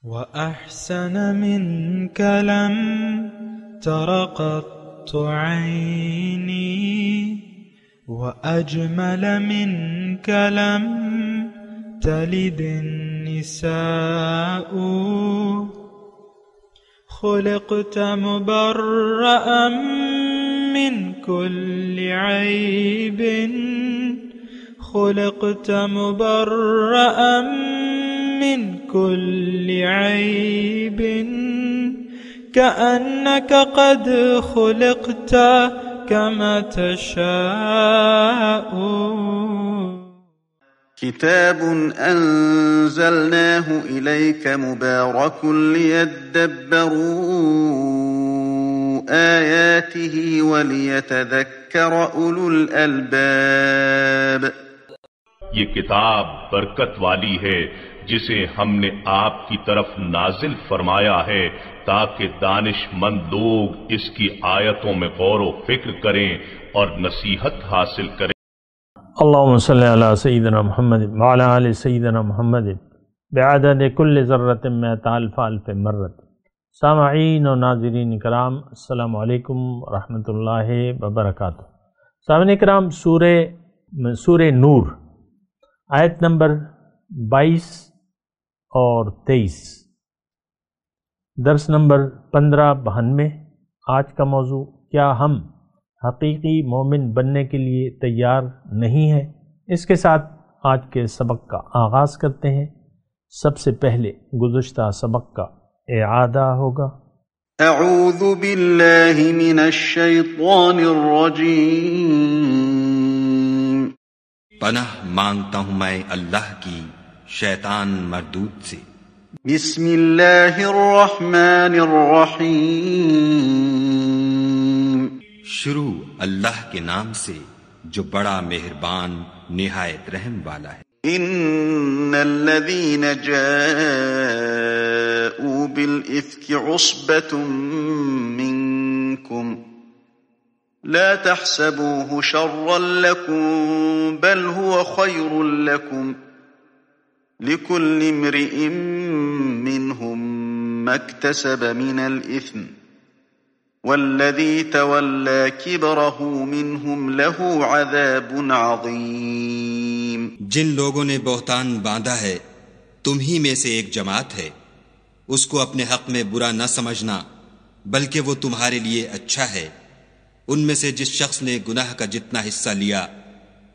وأحسن منك لم تر قط عيني وأجمل منك لم تلد النساء خلقت مبرأ من كل عيب خلقت مبرأ من كل عيب كأنك قد خلقت كما تشاء. كتاب أنزلناه إليك مبارك ليدبروا آياته وليتذكر أولو الألباب. یہ کتاب برکت والی ہے جسے ہم نے آپ کی طرف نازل فرمایا ہے تاکہ دانش مند لوگ اس کی آیتوں میں غور و فکر کریں اور نصیحت حاصل کریں. اللہم صلی علی سیدنا محمد وعلی آل سیدنا محمد بعدد کل ذرۃ مئۃ الف الف مرۃ. سامعین و ناظرین کرام، السلام علیکم ورحمۃ اللہ وبرکاتہ. سامعین کرام، سورہ نور آیت نمبر 22 اور 23، درس نمبر 1592. آج کا موضوع، کیا ہم حقیقی مومن بننے کے لیے تیار نہیں ہیں؟ اس کے ساتھ آج کے سبق کا آغاز کرتے ہیں. سب سے پہلے گزشتہ سبق کا اعادہ ہوگا. اعوذ باللہ من الشیطان الرجیم. پناہ مانگتا ہوں میں اللہ کی شیطان مردود سے. بسم اللہ الرحمن الرحیم. شروع اللہ کے نام سے جو بڑا مہربان نہایت رحم والا ہے. ان الذین جاءوا بالافک عصبۃ منکم لا تحسبوه شرا لكم بل هو خير لكم لكل امرئ منهم ما اكتسب من الإثم والذي تولى كبره منهم له عذاب عظيم. جن لوگوں نے بہتان باندھا ہے تم ہی میں سے ایک جماعت ہے، اس کو اپنے حق میں برا نہ سمجھنا بلکہ وہ تمہارے لیے اچھا ہے. ان میں سے جس شخص نے گناہ کا جتنا حصہ لیا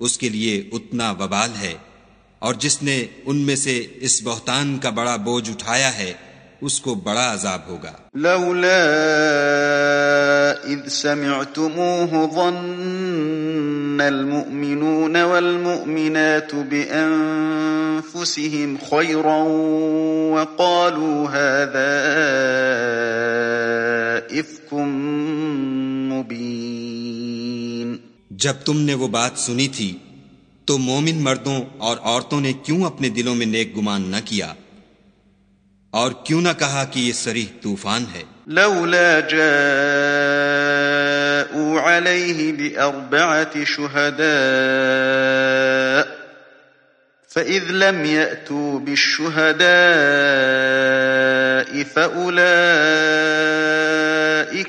اس کے لیے اتنا وبال ہے، اور جس نے ان میں سے اس بہتان کا بڑا بوجھ اٹھایا ہے اس کو بڑا عذاب ہوگا. لولا اذ سمعتموه ظن المؤمنون والمؤمنات بانفسهم خيرا وقالوا هذا افك مبين. جب تم نے وہ بات سنی تھی تو مومن مردوں اور عورتوں نے کیوں اپنے دلوں میں نیک گمان نہ کیا اور کیوں نہ کہا کہ یہ صریح طوفان ہے. لولا جاءوا عليه بأربعة شهداء فإذ لم يأتوا بالشهداء فأولئك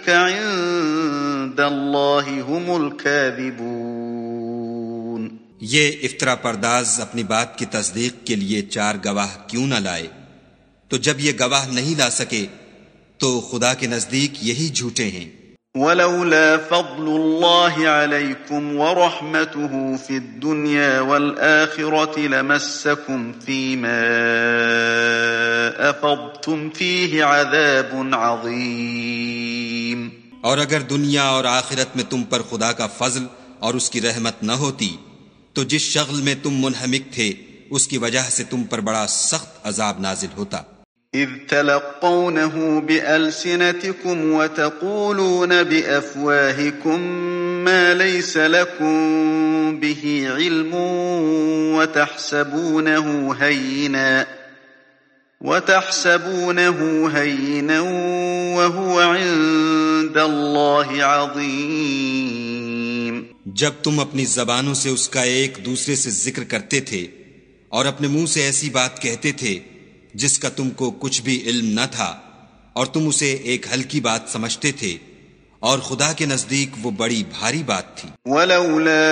عند الله هم الكاذبون. یہ افطرا پرداز اپنی بات کی تصدیق کے لیے 4 گواہ کیوں نہ لائے؟ تو جب یہ گواہ نہیں لا سکے تو خدا کے نزدیک یہی جھوٹے ہیں. ولولا فضل الله عليكم ورحمته في الدنيا والآخرة لمسكم فيما أفضتم فيه عذاب عظيم. اور اگر دنیا اور آخرت میں تم پر خدا کا فضل اور اس کی رحمت نہ ہوتی تو جس شغل میں تم منہمک تھے اس کی وجہ سے تم پر بڑا سخت عذاب نازل ہوتا. اذ تلقونه بألسنتكم وتقولون بأفواهكم ما ليس لكم به علم وتحسبونه هينا وهو عند الله عظيم. جب تم اپنی زبانوں سے اس کا ایک دوسرے سے ذکر کرتے تھے اور اپنے منہ سے ایسی بات کہتے تھے جس کا تم کو کچھ بھی علم نہ تھا اور تم اسے ایک ہلکی بات سمجھتے تھے، اور خدا کے نزدیک وہ بڑی بھاری بات تھی۔ ولولا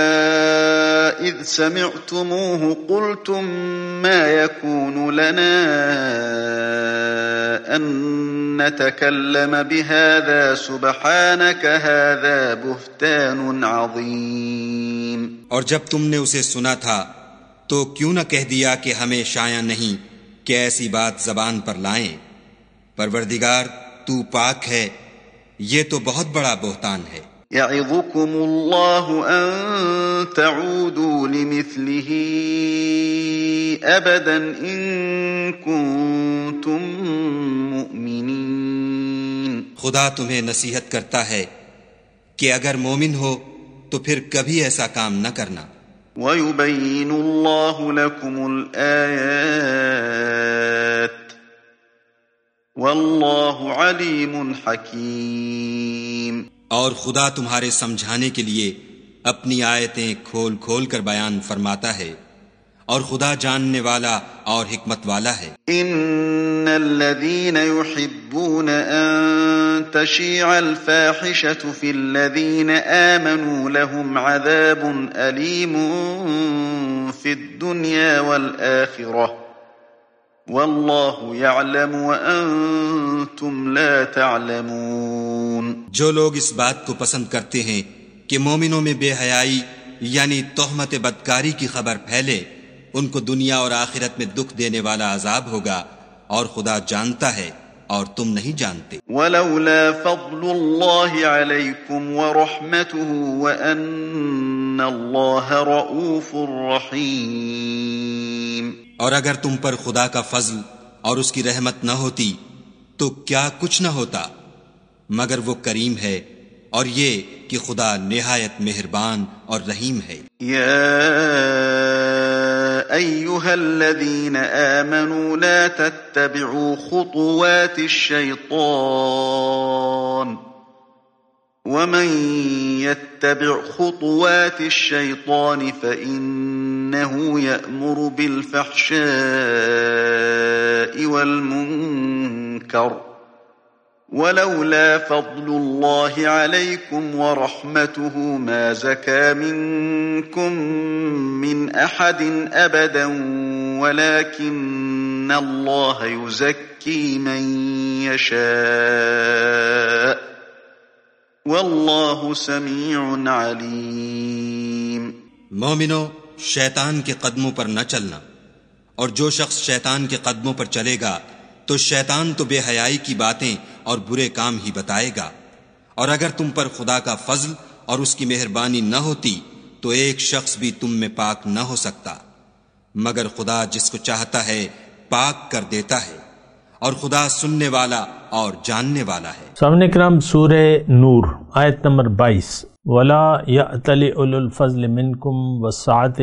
اذ سمعتموه قلتم ما يكون لنا ان نتكلم بهذا سبحانك هذا بهتان عظيم۔ اور جب تم نے اسے سنا تھا تو کیوں نہ کہہ دیا کہ ہمیں شایع نہیں کہ ایسی بات زبان پر لائیں؟ پروردگار تو پاک ہے، یہ تو بہت بڑا بہتان ہے۔ يعظكم الله ان تعودوا لمثله ابدا ان كنتم مؤمنين۔ خدا تمہیں نصیحت کرتا ہے کہ اگر مومن ہو تو پھر کبھی ایسا کام نہ کرنا۔ وَيُبَيِّنُ اللَّهُ لَكُمُ الْآيَاتِ وَاللَّهُ عَلِيمٌ حَكِيمٌ۔ اور خدا تمہارے سمجھانے کے لیے اپنی آیتیں کھول کھول کر بیان فرماتا ہے، اور خدا جاننے والا اور حکمت والا ہے۔ ان الذين يحبون ان تشيع الفاحشة في الذين آمنوا لهم عذاب أليم في الدنيا والآخرة والله يعلم وأنتم لا تعلمون۔ جو لوگ اس بات کو پسند کرتے ہیں کہ مومنوں میں بے حیائی یعنی تہمت بدکاری کی خبر پھیلے، ان کو دنیا اور آخرت میں دکھ دینے والا عذاب ہوگا، اور خدا جانتا ہے اور تم نہیں جانتے۔ ولولا فضل الله عليكم ورحمته وأن الله رؤوف رحيم۔ اور اگر تم پر خدا کا فضل اور اس کی رحمت نہ ہوتی تو کیا کچھ نہ ہوتا، مگر وہ کریم ہے، اور یہ کہ خدا نہایت مہربان اور رحیم ہے۔ يا أيها الذين آمنوا لا تتبعوا خطوات الشيطان ومن يتبع خطوات الشيطان فإنه يأمر بالفحشاء والمنكر ولولا فضل الله عليكم ورحمته ما زكى منكم من أحد أبدا ولكن الله يزكي من يشاء والله سميع عليم۔ مومنو، شیطان کے قدموں پر نہ چلنا، اور جو شخص شیطان کے قدموں پر چلے گا تو شیطان تو بے حیائی کی باتیں اور برے کام ہی بتائے گا، اور اگر تم پر خدا کا فضل اور اس کی مہربانی نہ ہوتی تو ایک شخص بھی تم میں پاک نہ ہو سکتا، مگر خدا جس کو چاہتا ہے پاک کر دیتا ہے، اور خدا سننے والا اور جاننے والا ہے۔ سامنے کرام سورہ نور آیت نمبر 22، وَلَا يَأْتَلِ أُولُو الْفَضْلِ مِنْكُمْ وَالسَّعَةِ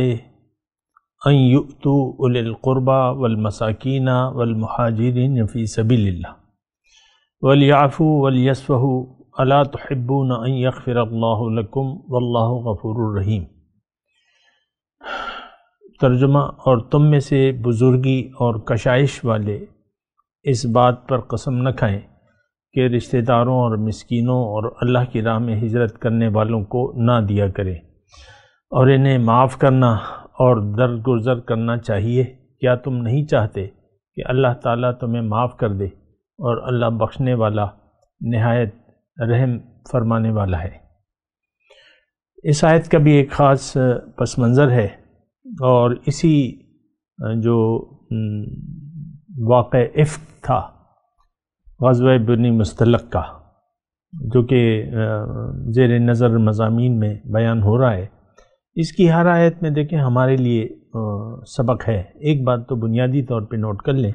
أَنْ يُؤْتُوا أُولِي الْقُرْبَى وَالْمَسَاكِينَ وَالْمُهَاجِرِينَ فِي سَبِيلِ اللَّهِ وَلْيَعْفُوا وَلْيَصْفَحُوا أَلَا تُحِبُّونَ أَنْ يَغْفِرَ اللَّهُ لَكُمْ وَاللَّهُ غَفُورٌ رَحِيمٌ۔ ترجمہ، اور تم میں سے بزرگی اور کشائش والے اس بات پر قسم نہ کھائیں کہ رشتہ داروں اور مسکینوں اور اللہ کی راہ میں ہجرت کرنے والوں کو نہ دیا کریں، اور انہیں معاف کرنا اور درگزر کرنا چاہیے۔ کیا تم نہیں چاہتے کہ اللہ تعالیٰ تمہیں معاف کر دے، اور اللہ بخشنے والا نہایت رحم فرمانے والا ہے۔ اس آیت کا بھی ایک خاص پس منظر ہے، اور اسی جو واقع افک تھا غزوہ بنی مستلق کا، جو کہ زیر نظر مضامین میں بیان ہو رہا ہے، اس کی ہر آیت میں دیکھیں ہمارے لیے سبق ہے۔ ایک بات تو بنیادی طور پہ نوٹ کر لیں،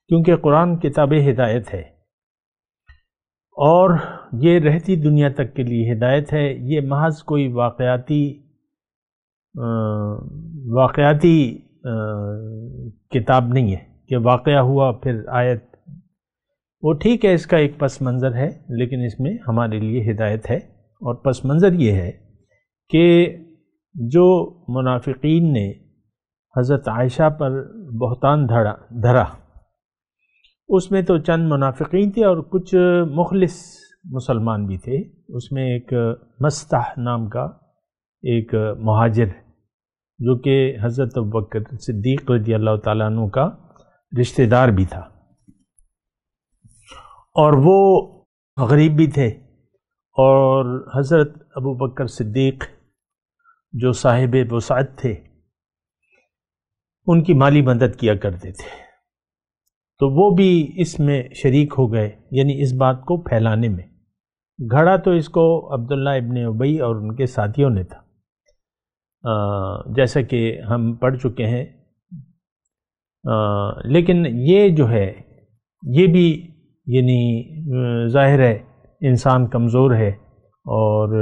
کیونکہ قرآن کتاب ہدایت ہے، اور یہ رہتی دنیا تک کے لیے ہدایت ہے۔ یہ محض کوئی واقعاتی کتاب نہیں ہے کہ واقعہ ہوا پھر آیت، وہ ٹھیک ہے اس کا ایک پس منظر ہے، لیکن اس میں ہمارے لیے ہدایت ہے۔ اور پس منظر یہ ہے کہ جو منافقین نے حضرت عائشہ پر بہتان دھرا اس میں تو چند منافقین تھے اور کچھ مخلص مسلمان بھی تھے. اس میں ایک مستح نام کا ایک مہاجر جو کہ حضرت ابوبکر صدیق رضی اللہ تعالیٰ عنہ کا رشتہ دار بھی تھا، اور وہ غریب بھی تھے، اور حضرت ابوبکر صدیق جو صاحب وسعت تھے ان کی مالی مدد کیا کرتے تھے. تو وہ بھی اس میں شریک ہو گئے، یعنی اس بات کو پھیلانے میں. گھڑا تو اس کو عبداللہ ابن ابی اور ان کے ساتھیوں نے تھا، جیسا کہ ہم پڑھ چکے ہیں. لیکن یہ جو ہے یہ بھی یعنی ظاہر ہے انسان کمزور ہے اور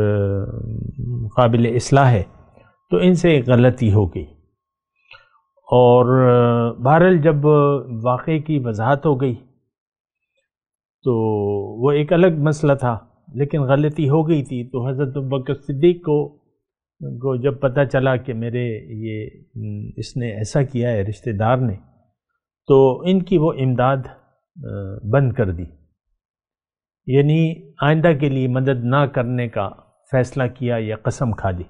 قابل اصلاح ہے، تو ان سے غلطی ہو گئی. اور بہرحال جب واقعے کی وضاحت ہو گئی تو وہ ایک الگ مسئلہ تھا، لیکن غلطی ہو گئی تھی. تو حضرت ابوبکر صدیق کو جب پتہ چلا کہ میرے اس نے ایسا کیا ہے رشتہ دار نے، تو ان کی وہ امداد بند کر دی، یعنی آئندہ کے لیے مدد نہ کرنے کا فیصلہ کیا یا قسم کھا لی.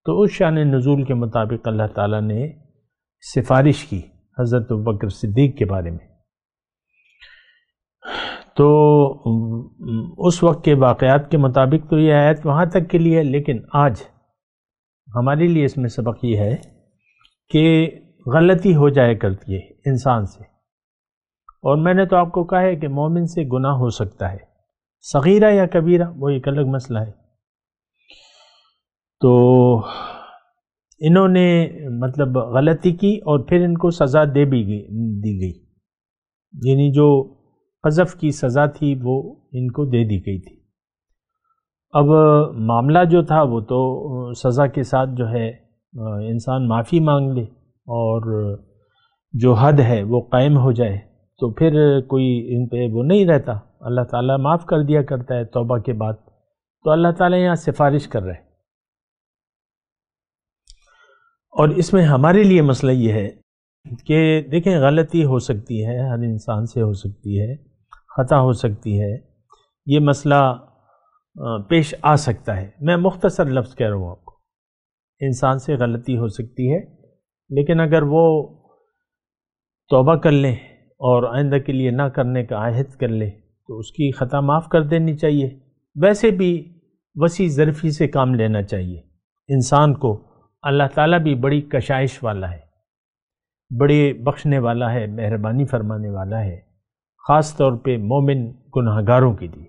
تو اس شان نزول کے مطابق اللہ تعالیٰ نے سفارش کی حضرت ابوبکر صدیق کے بارے میں. تو اس وقت کے واقعات کے مطابق تو یہ آیت وہاں تک کے لیے ہے، لیکن آج ہمارے لیے اس میں سبق یہ ہے کہ غلطی ہو جائے کرتی ہے انسان سے. اور میں نے تو آپ کو کہا ہے کہ مومن سے گناہ ہو سکتا ہے، صغیرہ یا کبیرہ وہ ایک الگ مسئلہ ہے. تو انہوں نے مطلب غلطی کی اور پھر ان کو سزا دی گئی، یعنی جو قذف کی سزا تھی وہ ان کو دے دی گئی تھی. اب معاملہ جو تھا وہ تو سزا کے ساتھ جو ہے انسان معافی مانگ لے اور جو حد ہے وہ قائم ہو جائے، تو پھر کوئی ان پہ وہ نہیں رہتا. اللہ تعالیٰ معاف کر دیا کرتا ہے توبہ کے بعد. تو اللہ تعالیٰ یہاں سفارش کر رہے ہیں. اور اس میں ہمارے لیے مسئلہ یہ ہے کہ دیکھیں غلطی ہو سکتی ہے، ہر انسان سے ہو سکتی ہے، خطا ہو سکتی ہے، یہ مسئلہ پیش آ سکتا ہے. میں مختصر لفظ کہہ رہا ہوں آپ کو، انسان سے غلطی ہو سکتی ہے، لیکن اگر وہ توبہ کر لیں اور آئندہ کے لیے نہ کرنے کا عہد کر لے تو اس کی خطا معاف کر دینی چاہیے. ویسے بھی وسیع ظرفی سے کام لینا چاہیے. انسان کو اللہ تعالیٰ بھی بڑی کشائش والا ہے، بڑے بخشنے والا ہے، مہربانی فرمانے والا ہے، خاص طور پہ مومن گناہگاروں کے لیے.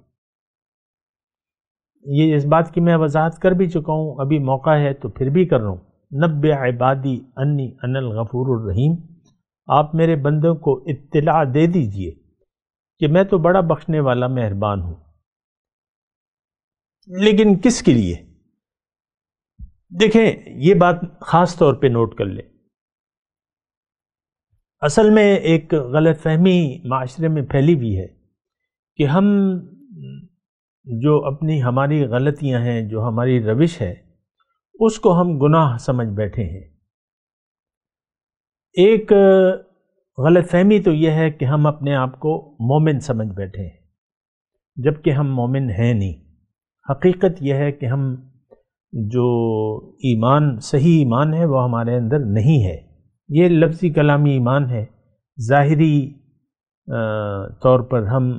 یہ اس بات کی میں وضاحت کر بھی چکا ہوں، ابھی موقع ہے تو پھر بھی کر رہا ہوں. نبئ عبادی انی انا الغفور الرحیم، آپ میرے بندوں کو اطلاع دے دیجئے کہ میں تو بڑا بخشنے والا مہربان ہوں. لیکن کس کے لیے؟ دیکھیں یہ بات خاص طور پہ نوٹ کر لیں. اصل میں ایک غلط فہمی معاشرے میں پھیلی ہوئی ہے کہ ہم جو ہماری غلطیاں ہیں، جو ہماری روش ہے، اس کو ہم گناہ سمجھ بیٹھے ہیں. ایک غلط فہمی تو یہ ہے کہ ہم اپنے آپ کو مومن سمجھ بیٹھے ہیں، جبکہ ہم مومن ہیں نہیں. حقیقت یہ ہے کہ ہم جو ایمان، صحیح ایمان ہے، وہ ہمارے اندر نہیں ہے. یہ لفظی کلامی ایمان ہے. ظاہری طور پر ہم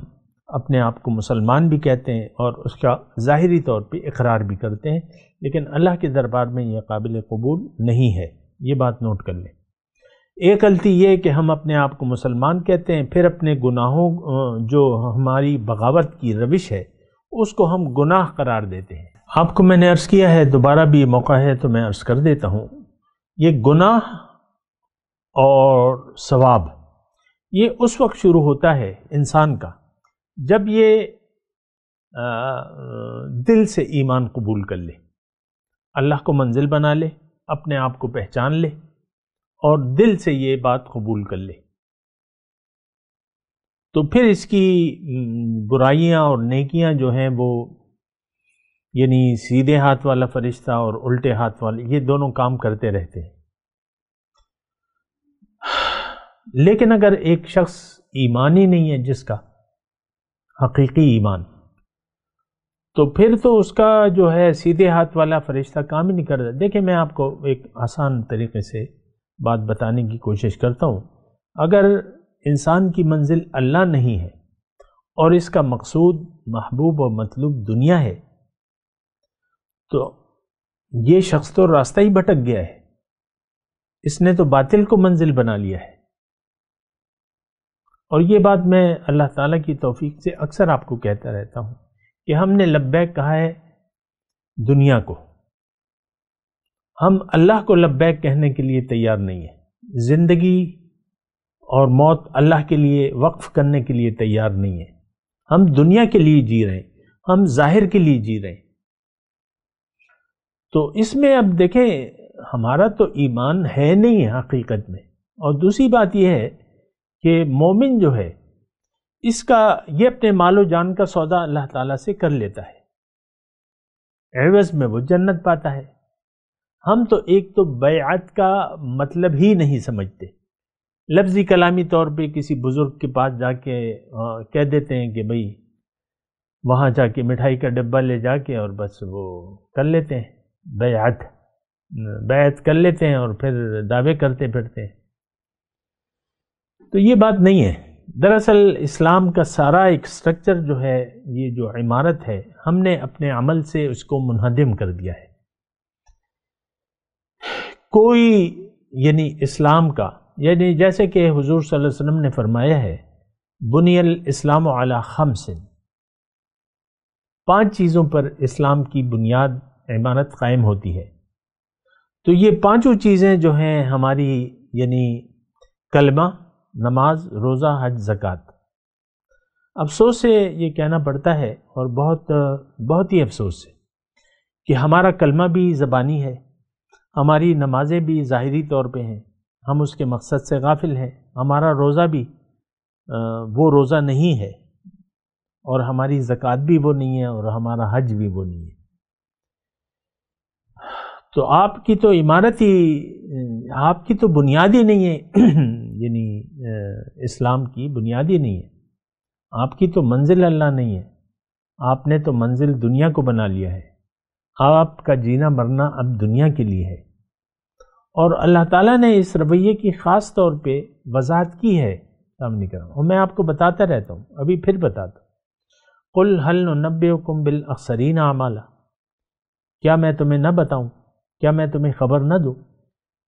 اپنے آپ کو مسلمان بھی کہتے ہیں اور اس کا ظاہری طور پہ اقرار بھی کرتے ہیں، لیکن اللہ کے دربار میں یہ قابل قبول نہیں ہے. یہ بات نوٹ کر لیں. ایک غلطی یہ کہ ہم اپنے آپ کو مسلمان کہتے ہیں، پھر اپنے گناہوں، جو ہماری بغاوت کی روش ہے، اس کو ہم گناہ قرار دیتے ہیں. آپ کو میں نے عرض کیا ہے، دوبارہ بھی موقع ہے تو میں عرض کر دیتا ہوں، یہ گناہ اور ثواب یہ اس وقت شروع ہوتا ہے انسان کا جب یہ دل سے ایمان قبول کر لے، اللہ کو منزل بنا لے، اپنے آپ کو پہچان لے اور دل سے یہ بات قبول کر لے. تو پھر اس کی برائیاں اور نیکیاں جو ہیں وہ، یعنی سیدھے ہاتھ والا فرشتہ اور الٹے ہاتھ والے، یہ دونوں کام کرتے رہتے ہیں. لیکن اگر ایک شخص ایمان ہی نہیں ہے جس کا حقیقی ایمان، تو پھر تو اس کا جو ہے سیدھے ہاتھ والا فرشتہ کام ہی نہیں کر رہا۔ دیکھیں میں آپ کو ایک آسان طریقے سے بات بتانے کی کوشش کرتا ہوں۔ اگر انسان کی منزل اللہ نہیں ہے اور اس کا مقصود محبوب اور مطلوب دنیا ہے، تو یہ شخص تو راستہ ہی بھٹک گیا ہے، اس نے تو باطل کو منزل بنا لیا ہے۔ اور یہ بات میں اللہ تعالیٰ کی توفیق سے اکثر آپ کو کہتا رہتا ہوں کہ ہم نے لبیک کہا ہے دنیا کو، ہم اللہ کو لبیک کہنے کے لیے تیار نہیں ہیں۔ زندگی اور موت اللہ کے لیے وقف کرنے کے لیے تیار نہیں ہے۔ ہم دنیا کے لیے جی رہے ہیں، ہم ظاہر کے لیے جی رہے ہیں۔ تو اس میں اب دیکھیں ہمارا تو ایمان ہے نہیں ہے حقیقت میں۔ اور دوسری بات یہ ہے کہ مومن جو ہے اس کا یہ اپنے مال و جان کا سودا اللہ تعالیٰ سے کر لیتا ہے، عوض میں وہ جنت پاتا ہے۔ ہم تو ایک تو بیعت کا مطلب ہی نہیں سمجھتے، لفظی کلامی طور پہ کسی بزرگ کے پاس جا کے کہہ دیتے ہیں کہ بھئی وہاں جا کے مٹھائی کا ڈبہ لے جا کے اور بس وہ کر لیتے ہیں، بیعت کر لیتے ہیں اور پھر دعوے کرتے پھرتے ہیں۔ تو یہ بات نہیں ہے۔ دراصل اسلام کا سارا ایک سٹرکچر جو ہے، یہ جو عمارت ہے، ہم نے اپنے عمل سے اس کو منہدم کر دیا ہے۔ کوئی یعنی اسلام کا یعنی جیسے کہ حضور صلی اللہ علیہ وسلم نے فرمایا ہے بنی الاسلام علی خمس، 5 چیزوں پر اسلام کی بنیاد عمارت قائم ہوتی ہے۔ تو یہ 5 چیزیں جو ہیں ہماری یعنی کلمہ، نماز، روزہ، حج، زکوٰۃ۔ افسوس سے یہ کہنا پڑتا ہے اور بہت ہی افسوس ہے کہ ہمارا کلمہ بھی زبانی ہے، ہماری نمازیں بھی ظاہری طور پہ ہیں، ہم اس کے مقصد سے غافل ہیں، ہمارا روزہ بھی وہ روزہ نہیں ہے، اور ہماری زکوٰۃ بھی وہ نہیں ہے، اور ہمارا حج بھی وہ نہیں ہے۔ تو آپ کی تو عمارت ہی، آپ کی تو بنیاد ہی نہیں ہے، یعنی اسلام کی بنیاد ہی نہیں ہے۔ آپ کی تو منزل اللہ نہیں ہے، آپ نے تو منزل دنیا کو بنا لیا ہے۔ آپ کا جینا مرنا اب دنیا کے لیے ہے، اور اللہ تعالیٰ نے اس رویے کی خاص طور پہ وضاحت کی ہے سامنے کرام، اور میں آپ کو بتاتا رہتا ہوں، ابھی پھر بتاتا ہوں۔ قل هل ننبئکم بالاخسرین اعمالا، کیا میں تمہیں نہ بتاؤں، کیا میں تمہیں خبر نہ دوں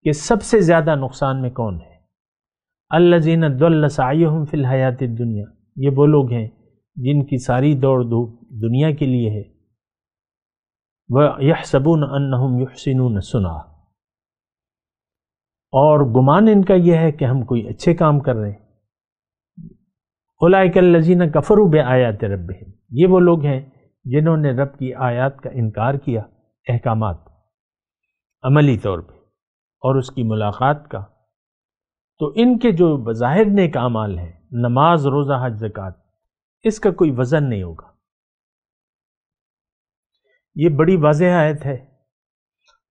کہ سب سے زیادہ نقصان میں کون ہے؟ الذین ضل سعیہم فی الحیات الدنیا، یہ وہ لوگ ہیں جن کی ساری دوڑ دھوپ دنیا کے لیے ہے، وَيَحْسَبُونَ أَنَّهُمْ يُحْسِنُونَ صُنْعًا، اور گمان ان کا یہ ہے کہ ہم کوئی اچھے کام کر رہے ہیں۔ اولئک الذین کفروا بآیات ربہم، یہ وہ لوگ ہیں جنہوں نے رب کی آیات کا انکار کیا، احکامات عملی طور پہ اور اس کی ملاقات کا۔ تو ان کے جو بظاہر نیک اعمال ہیں، نماز، روزہ، حج، زکوٰۃ، اس کا کوئی وزن نہیں ہوگا۔ یہ بڑی واضح آیت ہے،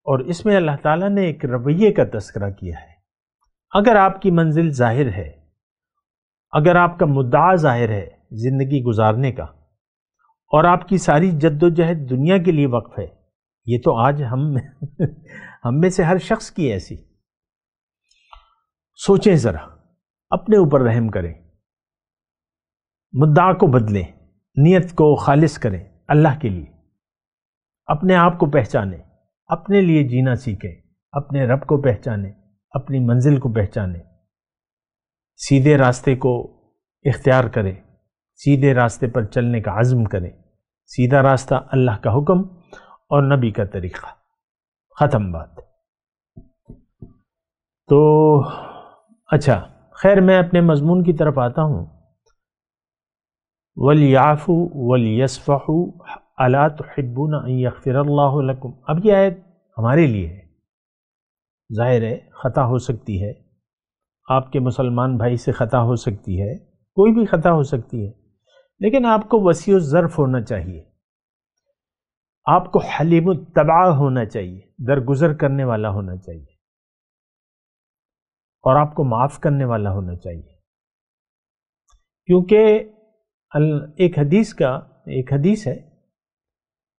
اور اس میں اللہ تعالیٰ نے ایک رویے کا تذکرہ کیا ہے۔ اگر آپ کی منزل ظاہر ہے، اگر آپ کا مدعا ظاہر ہے زندگی گزارنے کا، اور آپ کی ساری جد و جہد دنیا کے لیے وقف ہے، یہ تو آج ہم میں سے ہر شخص کی ایسی۔ سوچیں ذرا، اپنے اوپر رحم کریں، مدعا کو بدلیں، نیت کو خالص کریں اللہ کے لیے، اپنے آپ کو پہچانیں، اپنے لیے جینا سیکھیں، اپنے رب کو پہچانیں، اپنی منزل کو پہچانیں، سیدھے راستے کو اختیار کریں، سیدھے راستے پر چلنے کا عزم کریں۔ سیدھا راستہ اللہ کا حکم اور نبی کا طریقہ، ختم بات۔ تو اچھا خیر، میں اپنے مضمون کی طرف آتا ہوں۔ وَلْيَعْفُوا وَلْيَصْفَحُوا أَلَا تُحِبُّونَ أَن يَغْفِرَ اللَّهُ لَكُمْ۔ اب یہ آیت ہمارے لیے ہے، ظاہر ہے خطا ہو سکتی ہے، آپ کے مسلمان بھائی سے خطا ہو سکتی ہے، کوئی بھی خطا ہو سکتی ہے، لیکن آپ کو وسیع الظرف ہونا چاہیے، آپ کو حلیم الطبع ہونا چاہیے، درگزر کرنے والا ہونا چاہیے، اور آپ کو معاف کرنے والا ہونا چاہیے۔ کیونکہ ایک حدیث ہے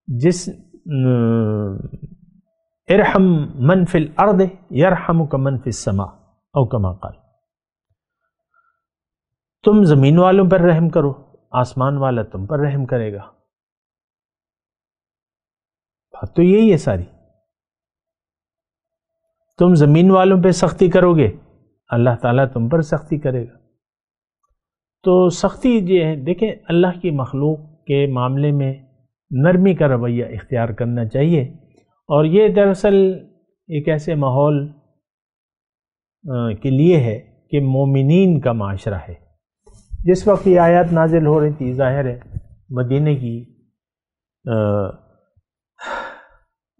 جس ارحم من فی الارض یرحمک من فی السماء او کما قال، تم زمین والوں پر رحم کرو، آسمان والا تم پر رحم کرے گا. بات تو یہی ہے ساری. تم زمین والوں پہ سختی کرو گے، اللہ تعالیٰ تم پر سختی کرے گا. تو سختی یہ ہے، دیکھیں اللہ کی مخلوق کے معاملے میں نرمی کا رویہ اختیار کرنا چاہیے. اور یہ دراصل ایک ایسے ماحول کے لیے ہے کہ مومنین کا معاشرہ ہے. جس وقت یہ آیات نازل ہو رہی تھی، ظاہر ہے مدینے کی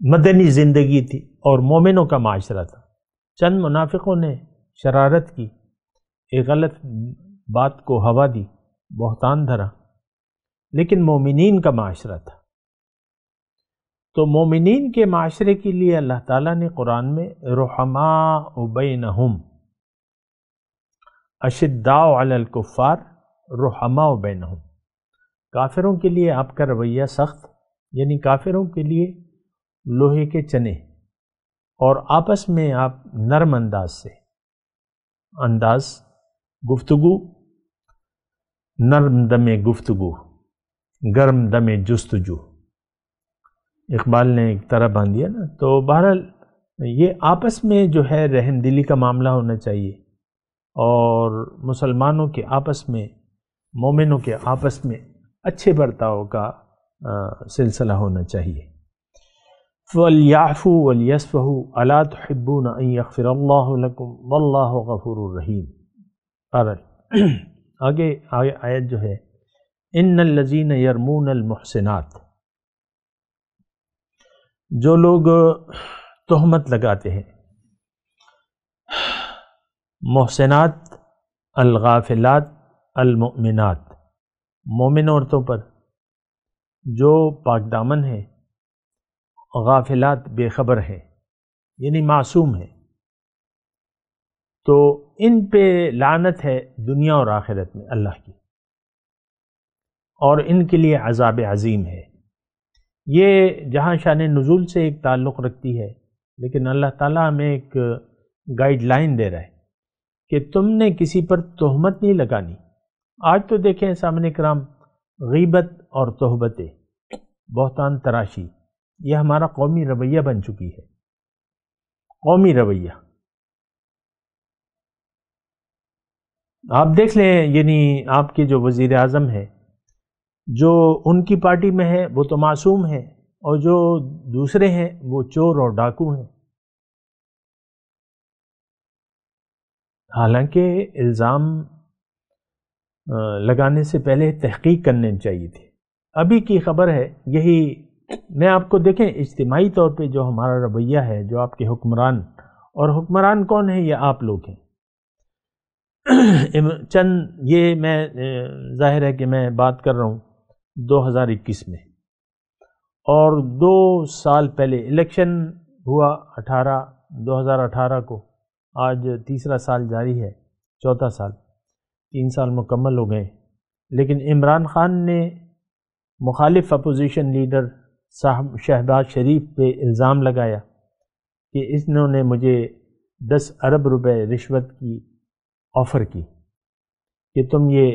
مدنی زندگی تھی اور مومنوں کا معاشرہ تھا. چند منافقوں نے شرارت کی، ایک غلط بات کو ہوا دی، بہتان دھرا، لیکن مومنین کا معاشرہ تھا. تو مومنین کے معاشرے کے لیے اللہ تعالیٰ نے قرآن میں رحماء بینہم، اشداء علی الکفار رحماء بینہم، کافروں کے لیے آپ کا رویہ سخت، یعنی کافروں کے لیے لوہے کے چنے، اور آپس میں آپ نرم انداز گفتگو، نرم دم گفتگو، گرم دم جستجو، اقبال نے ایک طرح باندھ دیا نا. تو بہرحال یہ آپس میں جو ہے رحم دلی کا معاملہ ہونا چاہیے، اور مسلمانوں کے آپس میں، مومنوں کے آپس میں اچھے برتاؤ کا سلسلہ ہونا چاہیے. فَلْيَعْفُوا وَلْيَصْفَحُوا أَلَا تُحِبُّونَ أَن يَغْفِرَ اللَّهُ لَكُمْ وَاللَّهُ غَفُورٌ رَحِيمٌ. آگے آیت جو ہے، إِنَّ الَّذِينَ يَرْمُونَ الْمُحْسِنَاتِ، جو لوگ تہمت لگاتے ہیں محسنات الغافلات المؤمنات، مومن عورتوں پر جو پاک دامن ہیں، غافلات بے خبر ہیں، یعنی معصوم ہیں، تو ان پہ لعنت ہے دنیا اور آخرت میں اللہ کی، اور ان کے لیے عذاب عظیم ہے. یہ جہاں شان نزول سے ایک تعلق رکھتی ہے، لیکن اللہ تعالیٰ ہمیں ایک گائیڈ لائن دے رہا ہے کہ تم نے کسی پر تہمت نہیں لگانی. آج تو دیکھیں سامنے کرام، غیبت اور تہمتیں، بہتان تراشی، یہ ہمارا قومی رویہ بن چکی ہے. قومی رویہ آپ دیکھ لیں، یعنی آپ کے جو وزیر اعظم ہے، جو ان کی پارٹی میں ہے وہ تو معصوم ہے، اور جو دوسرے ہیں وہ چور اور ڈاکو ہیں. حالانکہ الزام لگانے سے پہلے تحقیق کرنی چاہیے تھی. ابھی کی خبر ہے یہی، میں آپ کو دیکھیں اجتماعی طور پہ جو ہمارا رویہ ہے، جو آپ کے حکمران، اور حکمران کون ہیں؟ یہ آپ لوگ ہیں. چند یہ میں ظاہر ہے کہ میں بات کر رہا ہوں 2021 میں، اور 2 سال پہلے الیکشن ہوا 2018 کو، آج تیسرا سال جاری ہے، چوتھا سال، 3 سال مکمل ہو گئے. لیکن عمران خان نے مخالف اپوزیشن لیڈر صاحب شہباز شریف پہ الزام لگایا کہ انہوں نے مجھے 10 ارب روپے رشوت کی آفر کی کہ تم یہ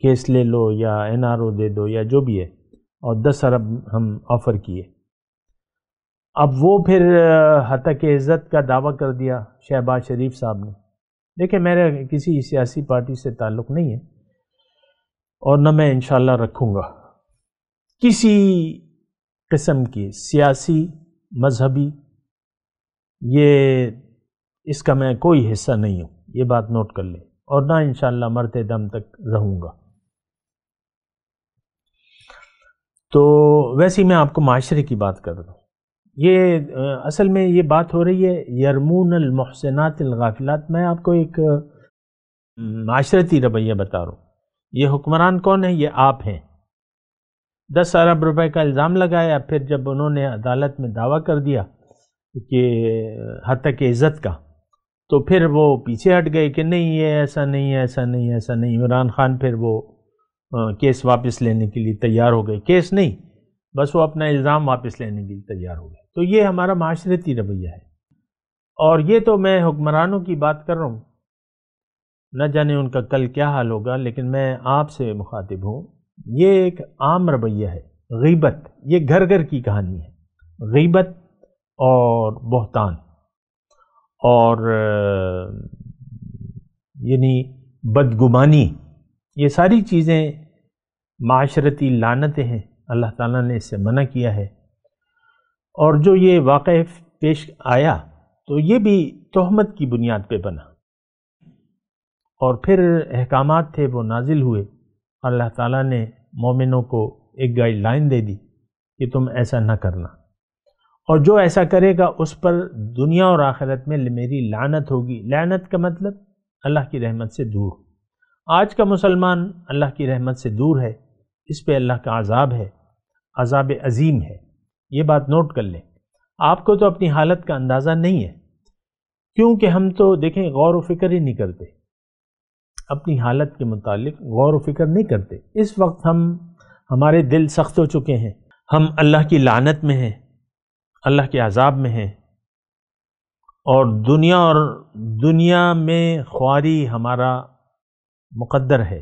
کیس لے لو یا NRO دے دو یا جو بھی ہے، اور 10 ارب ہم آفر کیے. اب وہ پھر حتیٰ کہ عزت کا دعویٰ کر دیا شہباز شریف صاحب نے. دیکھیں میرا کسی سیاسی پارٹی سے تعلق نہیں ہے، اور نہ میں انشاءاللہ رکھوں گا. کسی قسم کی سیاسی، مذہبی، یہ اس کا میں کوئی حصہ نہیں ہوں، یہ بات نوٹ کر لیں، اور نہ انشاءاللہ مرتے دم تک رہوں گا. تو ویسے ہی میں آپ کو معاشرے کی بات کر رہا ہوں. یہ اصل میں یہ بات ہو رہی ہے یرمون المحسنات الغافلات. میں آپ کو ایک معاشرتی رویہ بتا رہا ہوں. یہ حکمران کون ہے؟ یہ آپ ہیں. 10 ارب روپے کا الزام لگایا، پھر جب انہوں نے عدالت میں دعویٰ کر دیا کہ حتیٰ کہ عزت کا، تو پھر وہ پیچھے ہٹ گئے کہ نہیں یہ ایسا نہیں ہے، ایسا نہیں، ایسا نہیں۔ عمران خان پھر وہ کیس واپس لینے کے لیے تیار ہو گئے، کیس نہیں بس وہ اپنا الزام واپس لینے کے لیے تیار ہو گئے۔ تو یہ ہمارا معاشرتی رویہ ہے، اور یہ تو میں حکمرانوں کی بات کر رہا ہوں، نہ جانے ان کا کل کیا حال ہوگا، لیکن میں آپ سے مخاطب ہوں۔ یہ ایک عام رویہ ہے، غیبت، یہ گھر گھر کی کہانی ہے، غیبت اور بہتان اور یعنی بدگمانی، یہ ساری چیزیں معاشرتی لعنتیں ہیں، اللہ تعالیٰ نے اس سے منع کیا ہے۔ اور جو یہ واقعہ پیش آیا تو یہ بھی تہمت کی بنیاد پہ بنا، اور پھر احکامات تھے وہ نازل ہوئے، اللہ تعالیٰ نے مومنوں کو ایک گائیڈ لائن دے دی کہ تم ایسا نہ کرنا، اور جو ایسا کرے گا اس پر دنیا اور آخرت میں میری لعنت ہوگی۔ لعنت کا مطلب اللہ کی رحمت سے دور۔ آج کا مسلمان اللہ کی رحمت سے دور ہے، اس پہ اللہ کا عذاب ہے، عذاب عظیم ہے، یہ بات نوٹ کر لیں۔ آپ کو تو اپنی حالت کا اندازہ نہیں ہے، کیونکہ ہم تو دیکھیں غور و فکر ہی نہیں کرتے، اپنی حالت کے متعلق غور و فکر نہیں کرتے۔ اس وقت ہمارے دل سخت ہو چکے ہیں، ہم اللہ کی لعنت میں ہیں، اللہ کے عذاب میں ہیں، اور دنیا میں خواری ہمارا مقدر ہے۔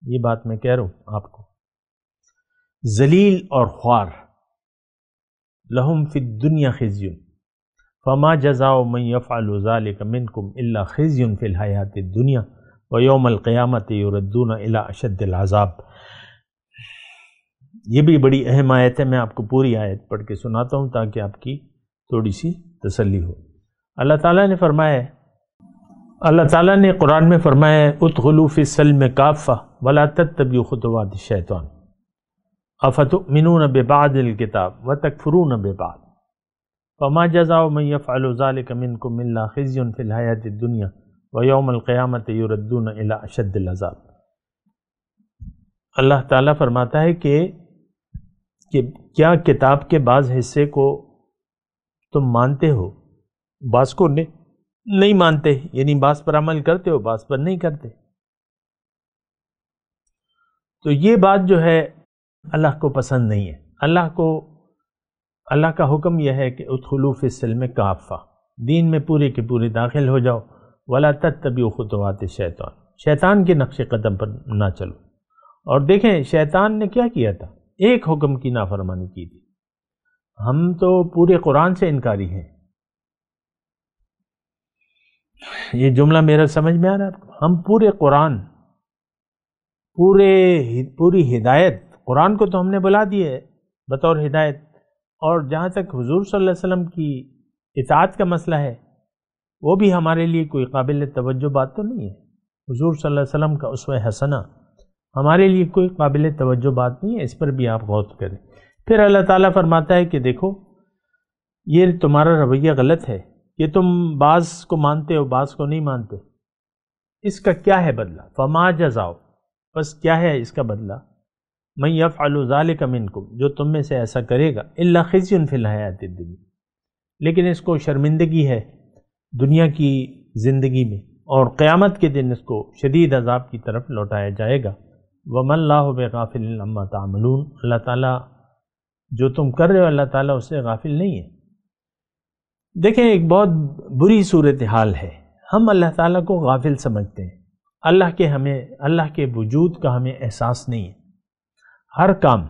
یہ بات میں کہہ رہا ہوں آپ کو، ذلیل اور خوار۔ لہم فی الدنیا خزی فما جزاء من یفعل ذلک منکم الا خزی فی الحیاۃ الدنیا ویوم القیامۃ یردون الی اشد العذاب۔ یہ بھی بڑی اہم آیت ہے، میں آپ کو پوری آیت پڑھ کے سناتا ہوں تاکہ آپ کی تھوڑی سی تسلی ہو۔ اللہ تعالیٰ نے فرمایا، اللہ تعالیٰ نے قرآن میں فرمایا ادخلوا فی السلم کافہ ولا تتبعوا خطوات الشیطان افتؤمنون ببعض الکتاب وتکفرون ببعض فما جزاء من یفعل ذلک منکم الا خزی فی الحیاۃ الدنیا ویوم القیامۃ یردون الی اشد العذاب۔ اللہ تعالیٰ فرماتا ہے کہ کیا کتاب کے بعض حصے کو تم مانتے ہو، بعض کو نہیں مانتے، یعنی بعض پر عمل کرتے ہو بعض پر نہیں کرتے۔ تو یہ بات جو ہے اللہ کو پسند نہیں ہے۔ اللہ کا حکم یہ ہے کہ ادخلوا فی السلم کافہ، دین میں پورے کے پورے داخل ہو جاؤ، ولا تتبعوا خطوات الشیطان، شیطان کے نقش قدم پر نہ چلو۔ اور دیکھیں شیطان نے کیا کیا تھا، ایک حکم کی نافرمانی کی تھی۔ ہم تو پورے قرآن سے انکاری ہیں، یہ جملہ میرا سمجھ میں آ رہا ہے آپ کو؟ ہم پورے قرآن، پوری ہدایت، قرآن کو تو ہم نے بلا دی ہے بطور ہدایت، اور جہاں تک حضور صلی اللہ علیہ وسلم کی اطاعت کا مسئلہ ہے وہ بھی ہمارے لیے کوئی قابل توجہ بات تو نہیں ہے۔ حضور صلی اللہ علیہ وسلم کا اسوہ حسنہ ہمارے لیے کوئی قابل توجہ بات نہیں ہے، اس پر بھی آپ غور کریں۔ پھر اللہ تعالیٰ فرماتا ہے کہ دیکھو یہ تمہارا رویہ غلط ہے کہ تم بعض کو مانتے ہو بعض کو نہیں مانتے، اس کا کیا ہے بدلہ؟ فما جزاؤ، بس کیا ہے اس کا بدلہ؟ من یفعل ذلک منکم، جو تم میں سے ایسا کرے گا، الا خزی فی الحیاۃ الدنیا، لیکن اس کو شرمندگی ہے دنیا کی زندگی میں، اور قیامت کے دن اس کو شدید عذاب کی طرف لوٹایا جائے گا۔ وَمَا اللَّهُ بِغَافِلٍ عَمَّا تَعْمَلُونَ، اللہ تعالیٰ جو تم کر رہے ہو اللہ تعالیٰ اس سے غافل نہیں ہے۔ دیکھیں ایک بہت بری صورتحال ہے، ہم اللہ تعالیٰ کو غافل سمجھتے ہیں، اللہ کے وجود کا ہمیں احساس نہیں ہے۔ ہر کام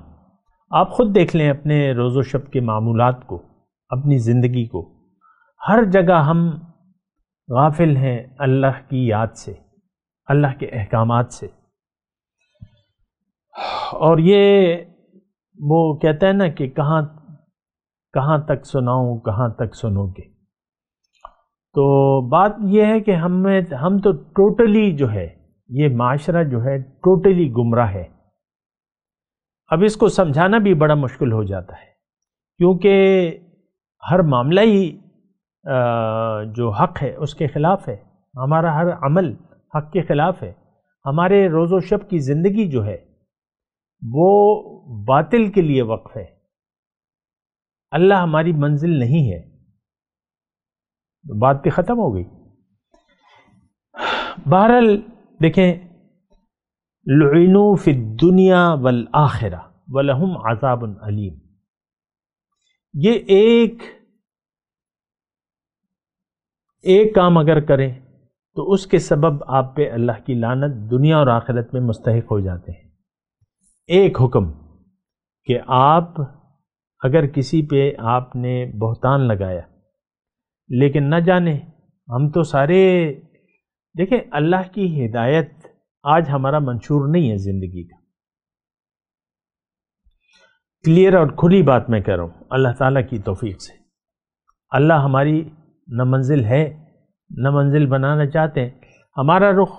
آپ خود دیکھ لیں، اپنے روز و شب کے معمولات کو، اپنی زندگی کو، ہر جگہ ہم غافل ہیں اللہ کی یاد سے، اللہ کے احکامات سے۔ اور یہ وہ کہتا ہے نا کہ کہاں تک سناؤں کہاں تک سنو گے۔ تو بات یہ ہے کہ ہم تو ٹوٹلی جو ہے، یہ معاشرہ جو ہے ٹوٹلی گمراہ ہے۔ اب اس کو سمجھانا بھی بڑا مشکل ہو جاتا ہے، کیونکہ ہر معاملہ ہی جو حق ہے اس کے خلاف ہے، ہمارا ہر عمل حق کے خلاف ہے، ہمارے روز و شب کی زندگی جو ہے وہ باطل کے لیے وقف ہے، اللہ ہماری منزل نہیں ہے۔ بات پہ ختم ہو گئی۔ بہرحال دیکھیں، لعنوا فی الدنیا والآخرہ ولہم عذاب علیم، یہ ایک کام اگر کریں تو اس کے سبب آپ پہ اللہ کی لعنت دنیا اور آخرت میں مستحق ہو جاتے ہیں۔ ایک حکم کہ آپ اگر کسی پہ آپ نے بہتان لگایا، لیکن نہ جانے ہم تو سارے دیکھیں اللہ کی ہدایت آج ہمارا منشور نہیں ہے زندگی کا، کلیئر اور کھلی بات میں کہہ رہا ہوں اللہ تعالیٰ کی توفیق سے۔ اللہ ہماری نہ منزل ہے نہ منزل بنانا چاہتے ہیں، ہمارا رخ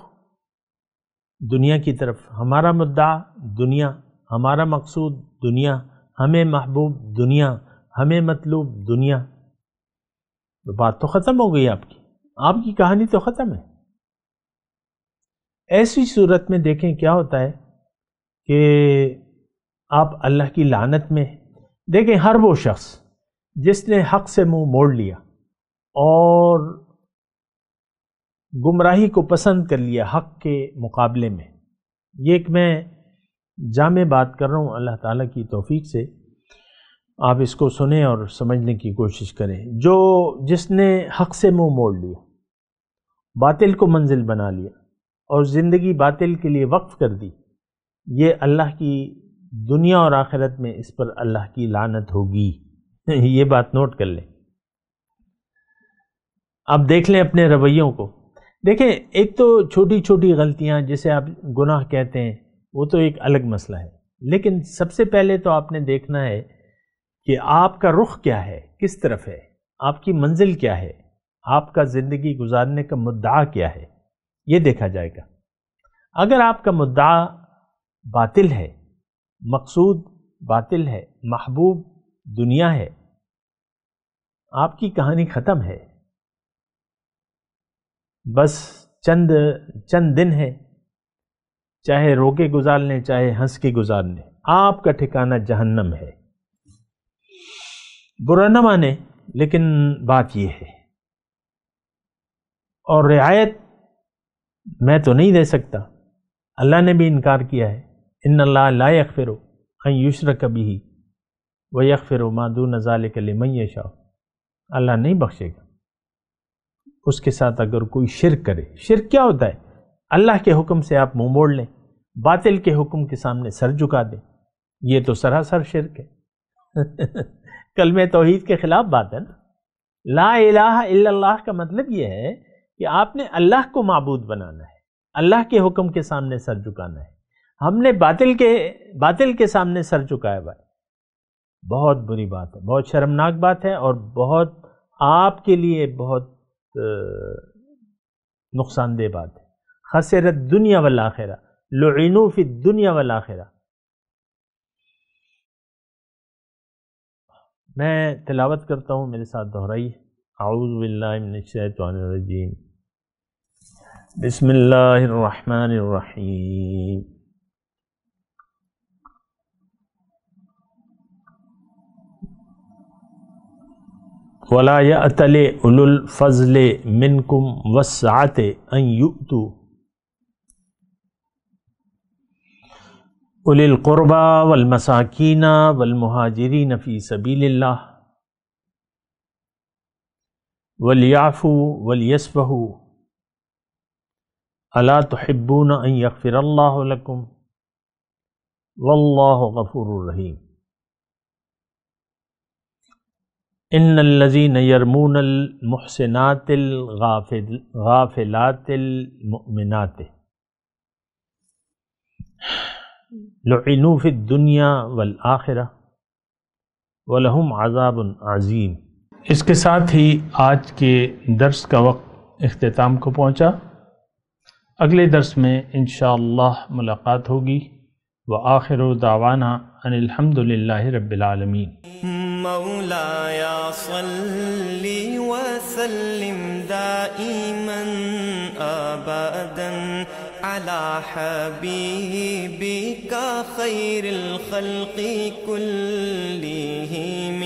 دنیا کی طرف، ہمارا مدعا دنیا، ہمارا مقصود دنیا، ہمیں محبوب دنیا، ہمیں مطلوب دنیا۔ تو بات تو ختم ہو گئی، آپ کی کہانی تو ختم ہے۔ ایسی صورت میں دیکھیں کیا ہوتا ہے کہ آپ اللہ کی لعنت میں دیکھیں، ہر وہ شخص جس نے حق سے منہ موڑ لیا اور گمراہی کو پسند کر لیا حق کے مقابلے میں، یہ ایک میں جامع بات کر رہا ہوں اللہ تعالیٰ کی توفیق سے، آپ اس کو سنیں اور سمجھنے کی کوشش کریں۔ جس نے حق سے منہ موڑ لیا، باطل کو منزل بنا لیا اور زندگی باطل کے لیے وقف کر دی، یہ اللہ کی دنیا اور آخرت میں اس پر اللہ کی لعنت ہوگی۔ یہ بات نوٹ کر لیں۔ اب دیکھ لیں اپنے رویوں کو، دیکھیں ایک تو چھوٹی چھوٹی غلطیاں جسے آپ گناہ کہتے ہیں وہ تو ایک الگ مسئلہ ہے، لیکن سب سے پہلے تو آپ نے دیکھنا ہے کہ آپ کا رخ کیا ہے، کس طرف ہے، آپ کی منزل کیا ہے، آپ کا زندگی گزارنے کا مدعا کیا ہے، یہ دیکھا جائے گا۔ اگر آپ کا مدعا باطل ہے، مقصود باطل ہے، محبوب دنیا ہے، آپ کی کہانی ختم ہے۔ بس چند دن ہے، چاہے رو کے گزار لیں چاہے ہنس کے گزار لیں، آپ کا ٹھکانہ جہنم ہے۔ برا نہ مانے، لیکن بات یہ ہے، اور رعایت میں تو نہیں دے سکتا، اللہ نے بھی انکار کیا ہے، ان اللہ لا یغفر ان یشرک بہ ویغفر ما دون ذلک لمن یشاء، اللہ نہیں بخشے گا اس کے ساتھ اگر کوئی شرک کرے۔ شرک کیا ہوتا ہے؟ اللہ کے حکم سے آپ منہ موڑ لیں، باطل کے حکم کے سامنے سر جھکا دیں، یہ تو سراسر شرک ہے۔ کلمہ توحید کے خلاف بات ہے نا۔ لا الہ الا اللہ کا مطلب یہ ہے کہ آپ نے اللہ کو معبود بنانا ہے، اللہ کے حکم کے سامنے سر جھکانا ہے۔ ہم نے باطل کے سامنے سر جھکایا ہوا ہے، بہت بری بات ہے، بہت شرمناک بات ہے، اور بہت آپ کے لیے بہت نقصان دہ بات ہے۔ خسرت دنیا والآخرہ، لعنوا فی الدنیا والآخرہ۔ میں تلاوت کرتا ہوں، میرے ساتھ دہرائیے۔ اعوذ باللہ من الشیطان الرجیم، بسم اللہ الرحمن الرحیم۔ وَلَا يَأْتَلِ أُولُو الْفَضْلِ مِنْكُمْ وَالسَّعَةِ أَنْ يُؤْتُوا أُولِي الْقُرْبَى وَالْمَسَاكِينَ وَالْمُهَاجِرِينَ فِي سَبِيلِ اللَّهِ وَلْيَعْفُوا وَلْيَصْفَحُوا أَلَا تُحِبُّونَ أَنْ يَغْفِرَ اللَّهُ لَكُمْ وَاللَّهُ غَفُورٌ رَحِيمٌ۔ ان الذين يرمون المحسنات الغافلات المؤمنات لعنوا في الدنيا والآخرة ولهم عذاب عظیم۔ اس کے ساتھ ہی آج کے درس کا وقت اختتام کو پہنچا۔ اگلے درس میں انشاءاللہ ملاقات ہوگی۔ وآخر دعوانا ان الحمد للہ رب العالمین۔ مولاي صل وسلم دائما أبدا على حبيبك خير الخلق كلهم